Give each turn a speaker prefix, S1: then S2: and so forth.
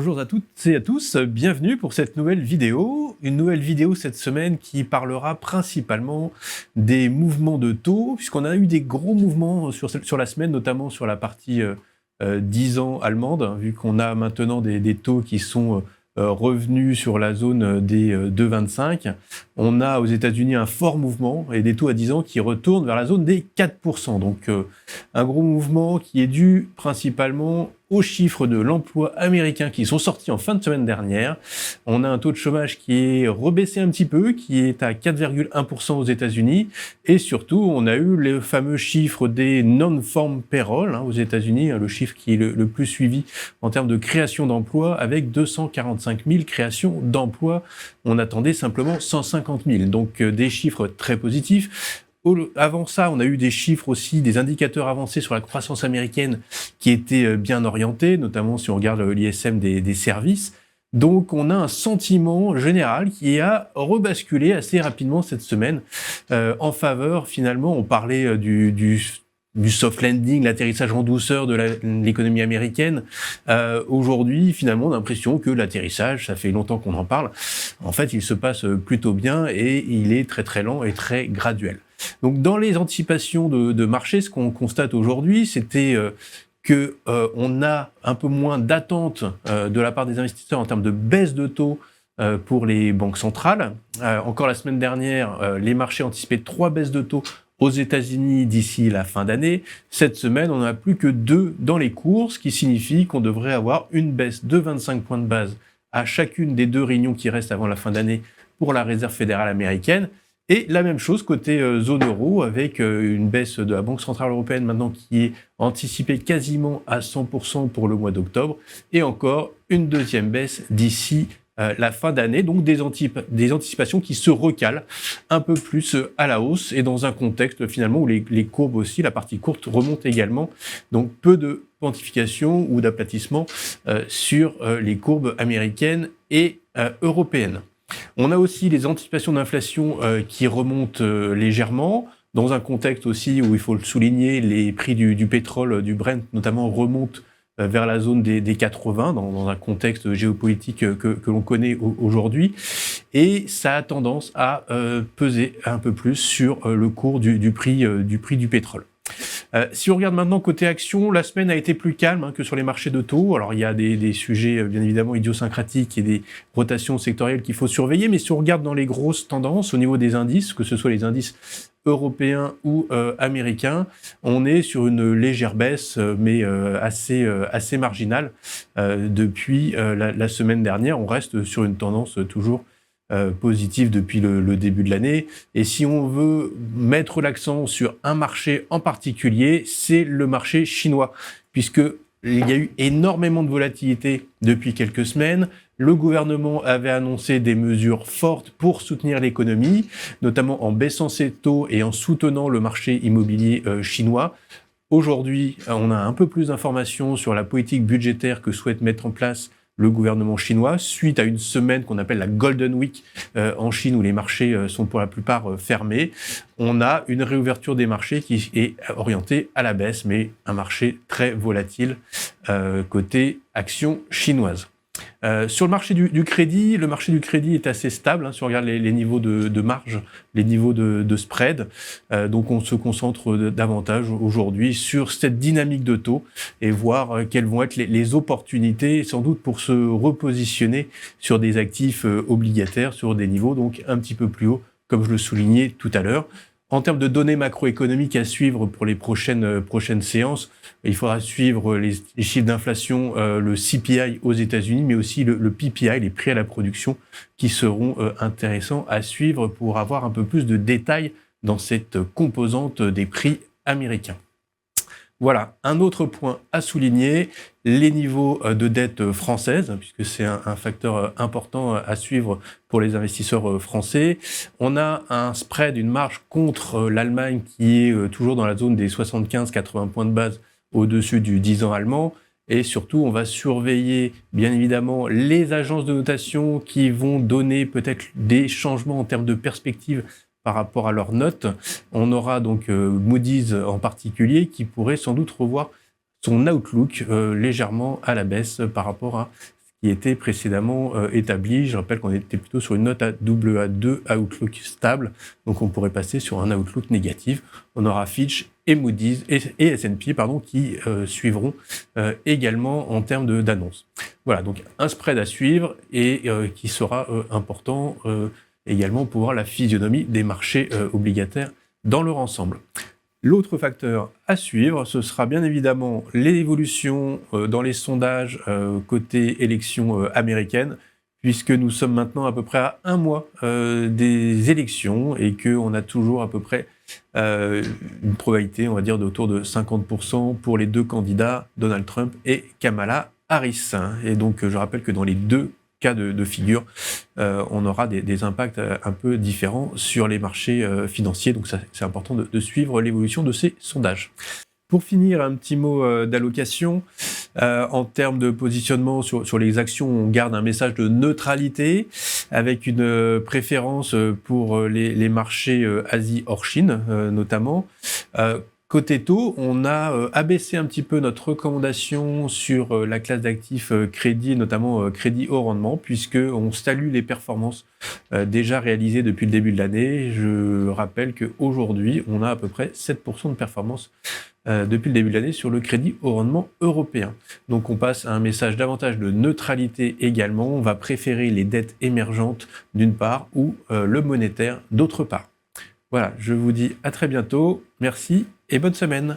S1: Bonjour à toutes et à tous, bienvenue pour cette nouvelle vidéo. Une nouvelle vidéo cette semaine qui parlera principalement des mouvements de taux, puisqu'on a eu des gros mouvements sur la semaine, notamment sur la partie 10 ans allemande, vu qu'on a maintenant des taux qui sont revenus sur la zone des 2,25. On a aux États-Unis un fort mouvement et des taux à 10 ans qui retournent vers la zone des 4%. Donc un gros mouvement qui est dû principalement aux chiffres de l'emploi américain qui sont sortis en fin de semaine dernière. On a un taux de chômage qui est rebaissé un petit peu, qui est à 4,1% aux États-Unis. Et surtout, on a eu le fameux chiffre des non-farm payroll aux États-Unis, le chiffre qui est le plus suivi en termes de création d'emplois, avec 245 000 créations d'emplois. On attendait simplement 150 000. Donc des chiffres très positifs. Avant ça, on a eu des chiffres aussi, des indicateurs avancés sur la croissance américaine qui étaient bien orientés, notamment si on regarde l'ISM des services. Donc on a un sentiment général qui a rebasculé assez rapidement cette semaine en faveur, finalement, on parlait du soft landing, l'atterrissage en douceur de l'économie américaine. Aujourd'hui, finalement, on a l'impression que l'atterrissage, ça fait longtemps qu'on en parle, en fait, il se passe plutôt bien et il est très très lent et très graduel. Donc, dans les anticipations de marché, ce qu'on constate aujourd'hui, c'était que on a un peu moins d'attente de la part des investisseurs en termes de baisse de taux pour les banques centrales. Encore la semaine dernière, les marchés anticipaient 3 baisses de taux aux États-Unis d'ici la fin d'année. Cette semaine, on n'en a plus que 2 dans les cours, ce qui signifie qu'on devrait avoir une baisse de 25 points de base à chacune des 2 réunions qui restent avant la fin d'année pour la Réserve fédérale américaine. Et la même chose côté zone euro, avec une baisse de la Banque centrale européenne maintenant qui est anticipée quasiment à 100% pour le mois d'octobre, et encore une deuxième baisse d'ici la fin d'année, donc des anticipations qui se recalent un peu plus à la hausse, et dans un contexte finalement où les courbes aussi, la partie courte, remontent également, donc peu de quantification ou d'aplatissement sur les courbes américaines et européennes. On a aussi les anticipations d'inflation qui remontent légèrement, dans un contexte aussi où il faut le souligner, les prix du pétrole, du Brent notamment, remontent vers la zone des 80, dans un contexte géopolitique que l'on connaît aujourd'hui. Et ça a tendance à peser un peu plus sur le cours du prix du pétrole. Si on regarde maintenant côté action, la semaine a été plus calme que sur les marchés de taux. Alors il y a des sujets bien évidemment idiosyncratiques et des rotations sectorielles qu'il faut surveiller, mais si on regarde dans les grosses tendances au niveau des indices, que ce soit les indices européens ou américains, on est sur une légère baisse, mais assez marginale depuis la semaine dernière. On reste sur une tendance toujours positive depuis le début de l'année. Et si on veut mettre l'accent sur un marché en particulier, c'est le marché chinois, puisque il y a eu énormément de volatilité depuis quelques semaines. Le gouvernement avait annoncé des mesures fortes pour soutenir l'économie, notamment en baissant ses taux et en soutenant le marché immobilier chinois. Aujourd'hui, on a un peu plus d'informations sur la politique budgétaire que souhaite mettre en place le gouvernement chinois, suite à une semaine qu'on appelle la Golden Week en Chine, où les marchés sont pour la plupart fermés. On a une réouverture des marchés qui est orientée à la baisse, mais un marché très volatile côté action chinoise. Sur le marché du crédit, le marché du crédit est assez stable, si on regarde les niveaux de marge, les niveaux de spread. Donc on se concentre davantage aujourd'hui sur cette dynamique de taux et voir quelles vont être les opportunités, sans doute pour se repositionner sur des actifs obligataires, sur des niveaux donc un petit peu plus hauts, comme je le soulignais tout à l'heure. En termes de données macroéconomiques à suivre pour les prochaines séances, il faudra suivre les chiffres d'inflation, le CPI aux États-Unis, mais aussi le PPI, les prix à la production, qui seront intéressants à suivre pour avoir un peu plus de détails dans cette composante des prix américains. Voilà, un autre point à souligner, les niveaux de dette française, puisque c'est un facteur important à suivre pour les investisseurs français. On a un spread, une marge contre l'Allemagne qui est toujours dans la zone des 75-80 points de base au-dessus du 10 ans allemand. Et surtout, on va surveiller, bien évidemment, les agences de notation qui vont donner peut-être des changements en termes de perspective par rapport à leurs notes. On aura donc Moody's en particulier qui pourrait sans doute revoir son outlook légèrement à la baisse par rapport à qui était précédemment établi. Je rappelle qu'on était plutôt sur une note à AA2 Outlook stable, donc on pourrait passer sur un Outlook négatif. On aura Fitch et Moody's et S&P qui suivront également en termes d'annonces. Voilà, donc un spread à suivre et qui sera important également pour voir la physionomie des marchés obligataires dans leur ensemble. L'autre facteur à suivre, ce sera bien évidemment l'évolution dans les sondages côté élections américaines, puisque nous sommes maintenant à peu près à un mois des élections et qu'on a toujours à peu près une probabilité, on va dire, d'autour de 50% pour les deux candidats, Donald Trump et Kamala Harris. Et donc, je rappelle que dans les deux cas de figure, on aura des impacts un peu différents sur les marchés financiers. Donc, c'est important de suivre l'évolution de ces sondages. Pour finir, un petit mot d'allocation. En termes de positionnement sur les actions, on garde un message de neutralité avec une préférence pour les marchés Asie hors Chine notamment. Côté taux, on a abaissé un petit peu notre recommandation sur la classe d'actifs crédit, notamment crédit haut rendement, puisqu'on salue les performances déjà réalisées depuis le début de l'année. Je rappelle qu'aujourd'hui, on a à peu près 7% de performance depuis le début de l'année sur le crédit haut rendement européen. Donc on passe à un message davantage de neutralité également. On va préférer les dettes émergentes d'une part ou le monétaire d'autre part. Voilà, je vous dis à très bientôt. Merci et bonne semaine.